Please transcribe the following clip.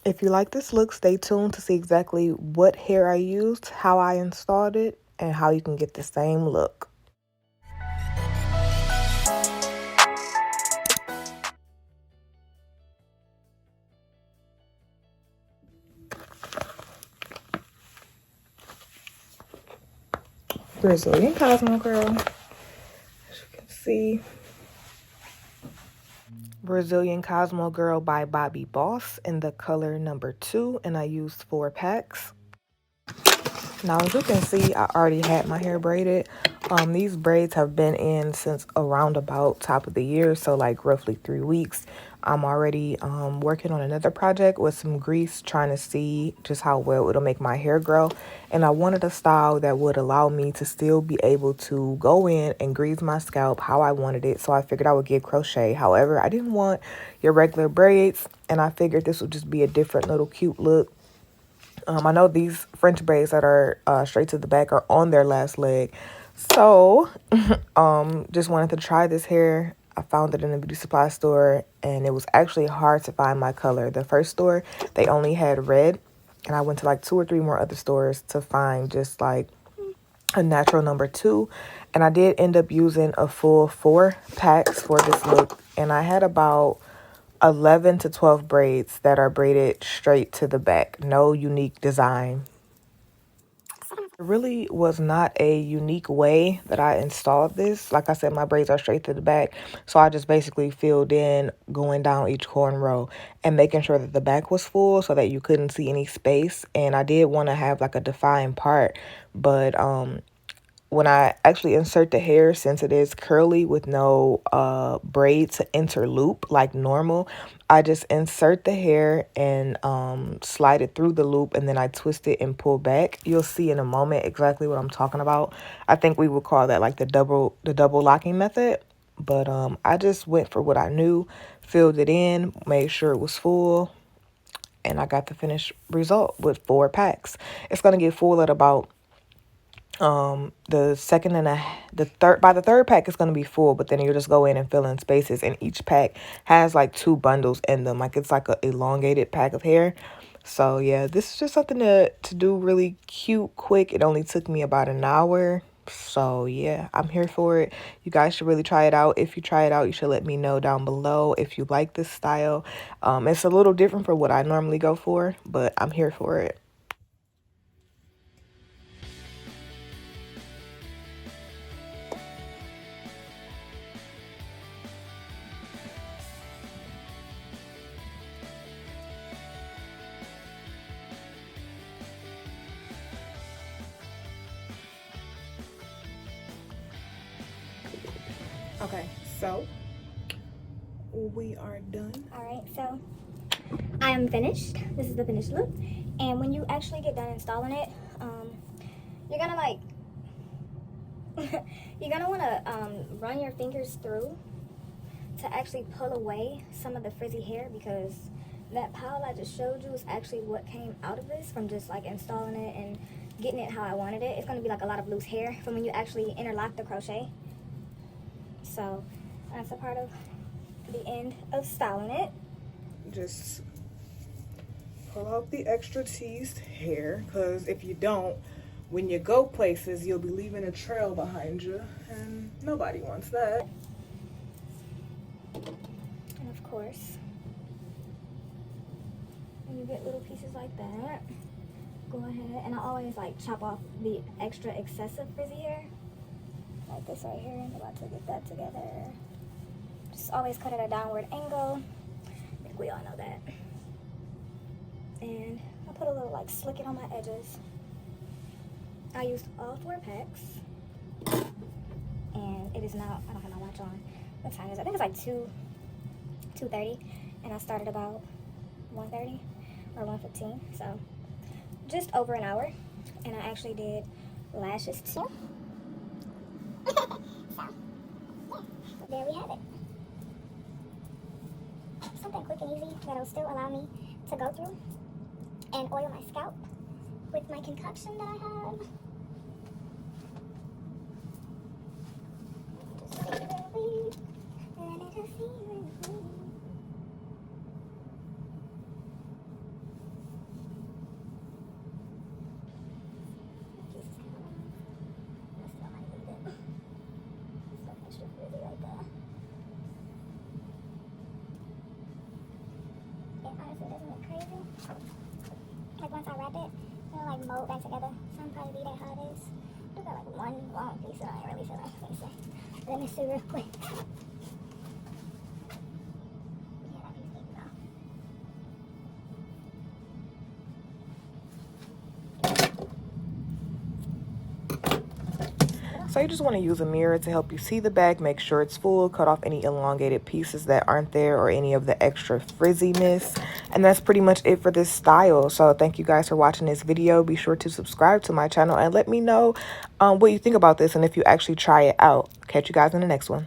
If you like this look, stay tuned to see exactly what hair I used, how I installed it, and how you can get the same look. Brazilian Cosmo Girl, as you can see. Brazilian Cosmo Girl by BOBBI Boss in the color number 2, and I used 4 packs. Now, as you can see, I already had my hair braided. These braids have been in since around about top of the year, so like roughly 3 weeks. I'm already working on another project with some grease, trying to see just how well it'll make my hair grow. And I wanted a style that would allow me to still be able to go in and grease my scalp how I wanted it. So I figured I would get crochet. However, I didn't want your regular braids, and I figured this would just be a different little cute look. I know these French braids that are straight to the back are on their last leg. So, just wanted to try this hair. I found it in a beauty supply store, and it was actually hard to find my color. The first store, they only had red, and I went to like 2 or 3 more other stores to find just like a natural number 2. And I did end up using a full 4 packs for this look, and I had about 11 to 12 braids that are braided straight to the back. No unique design. It really was not a unique way that I installed this. Like I said, my braids are straight to the back. So I just basically filled in going down each cornrow and making sure that the back was full so that you couldn't see any space. And I did want to have like a defined part, but when I actually insert the hair, since it is curly with no braid to interloop like normal, I just insert the hair and slide it through the loop, and then I twist it and pull back. You'll see in a moment exactly what I'm talking about. I think we would call that like the double locking method. But I just went for what I knew, filled it in, made sure it was full, and I got the finished result with 4 packs. It's gonna get full at about the second and the third. By the third pack, it's going to be full, but then you just go in and fill in spaces, and each pack has like 2 bundles in them. Like it's like a elongated pack of hair. So yeah, this is just something to do really cute, quick. It only took me about an hour. So yeah, I'm here for it. You guys should really try it out. If you try it out, you should let me know down below if you like this style. It's a little different from what I normally go for, but I'm here for it. Okay, so we are done. All right, so I am finished. This is the finished look. And when you actually get done installing it, you're gonna like, you're gonna wanna run your fingers through to actually pull away some of the frizzy hair, because that pile I just showed you is actually what came out of this from just like installing it and getting it how I wanted it. It's gonna be like a lot of loose hair from when you actually interlock the crochet. So that's a part of the end of styling it. Just pull out the extra teased hair, because if you don't, when you go places, you'll be leaving a trail behind you, and nobody wants that. And of course, when you get little pieces like that, go ahead, and I always like chop off the extra excessive frizzy hair, like this right here. I'm about to get that together. Just always cut at a downward angle. I think we all know that. And I put a little like slick it on my edges. I used all 4 packs, and it is now, I don't have my watch on. What time is it? I think it's like 2:30, and I started about 1:30 or 1:15, so just over an hour. And I actually did lashes too. So there we have it. Something quick and easy that'll still allow me to go through and oil my scalp with my concoction that I have. honestly doesn't look crazy. Like once I wrap it, it'll like mold back together. So I'm probably leave that how it is. I got like one long piece that I ain't really feel like. Let me see real quick. Yeah, that piece needs to go. So you just want to use a mirror to help you see the back, make sure it's full, cut off any elongated pieces that aren't there or any of the extra frizziness. And that's pretty much it for this style. So thank you guys for watching this video. Be sure to subscribe to my channel and let me know what you think about this and if you actually try it out. Catch you guys in the next one.